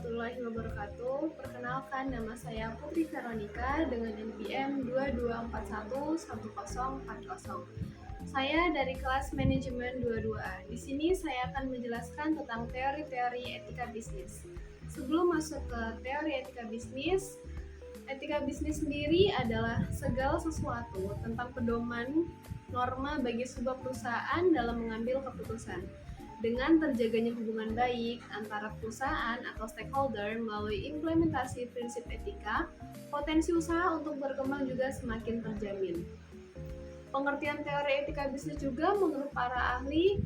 warahmatullahi wabarakatuh. Perkenalkan, nama saya Putri Veronica dengan NPM 22411040. Saya dari kelas manajemen 22A. Di sini saya akan menjelaskan tentang teori-teori etika bisnis. Sebelum masuk ke teori etika bisnis sendiri adalah segala sesuatu tentang pedoman norma bagi sebuah perusahaan dalam mengambil keputusan. Dengan terjaganya hubungan baik antara perusahaan atau stakeholder melalui implementasi prinsip etika, potensi usaha untuk berkembang juga semakin terjamin. Pengertian teori etika bisnis juga menurut para ahli,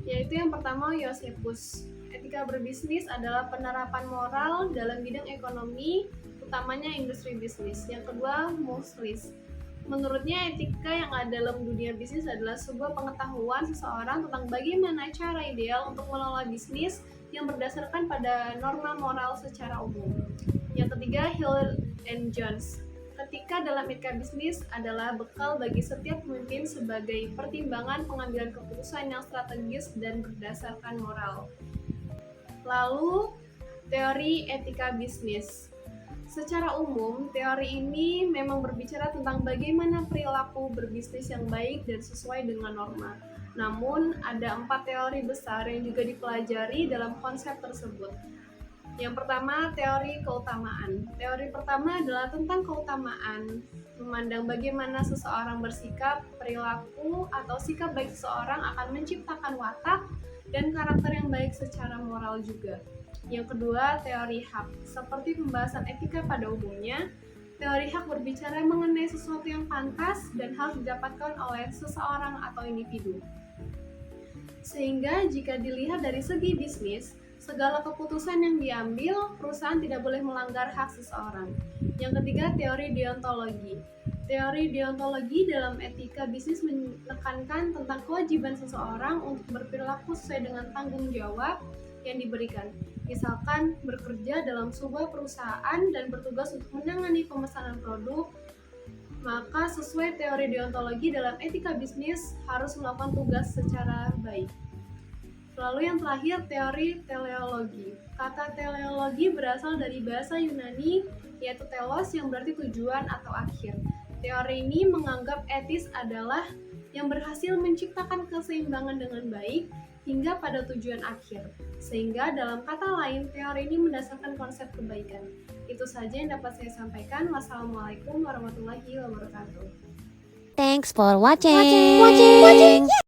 yaitu yang pertama Josephus. Etika berbisnis adalah penerapan moral dalam bidang ekonomi, utamanya industri bisnis. Yang kedua, Mosley. Menurutnya, etika yang ada dalam dunia bisnis adalah sebuah pengetahuan seseorang tentang bagaimana cara ideal untuk mengelola bisnis yang berdasarkan pada norma moral secara umum. Yang ketiga, Hill and Jones. Etika dalam etika bisnis adalah bekal bagi setiap pemimpin sebagai pertimbangan pengambilan keputusan yang strategis dan berdasarkan moral. Lalu, teori etika bisnis. Secara umum, teori ini memang berbicara tentang bagaimana perilaku berbisnis yang baik dan sesuai dengan norma. Namun, ada 4 teori besar yang juga dipelajari dalam konsep tersebut. Yang pertama, teori keutamaan. Teori pertama adalah tentang keutamaan, memandang bagaimana seseorang bersikap, perilaku, atau sikap baik seseorang akan menciptakan watak dan karakter yang baik secara moral juga. Yang kedua, teori hak. Seperti pembahasan etika pada umumnya, teori hak berbicara mengenai sesuatu yang pantas dan harus didapatkan oleh seseorang atau individu. Sehingga jika dilihat dari segi bisnis, segala keputusan yang diambil, perusahaan tidak boleh melanggar hak seseorang. Yang ketiga, teori deontologi. Teori deontologi dalam etika bisnis menekankan tentang kewajiban seseorang untuk berperilaku sesuai dengan tanggung jawab yang diberikan. Misalkan bekerja dalam sebuah perusahaan dan bertugas untuk menangani pemesanan produk, maka sesuai teori deontologi dalam etika bisnis harus melakukan tugas secara baik. Lalu yang terakhir, teori teleologi. Kata teleologi berasal dari bahasa Yunani, yaitu telos yang berarti tujuan atau akhir. Teori ini menganggap etis adalah yang berhasil menciptakan keseimbangan dengan baik hingga pada tujuan akhir. Sehingga dalam kata lain, teori ini mendasarkan konsep kebaikan. Itu saja yang dapat saya sampaikan. Wassalamualaikum warahmatullahi wabarakatuh. Thanks for watching.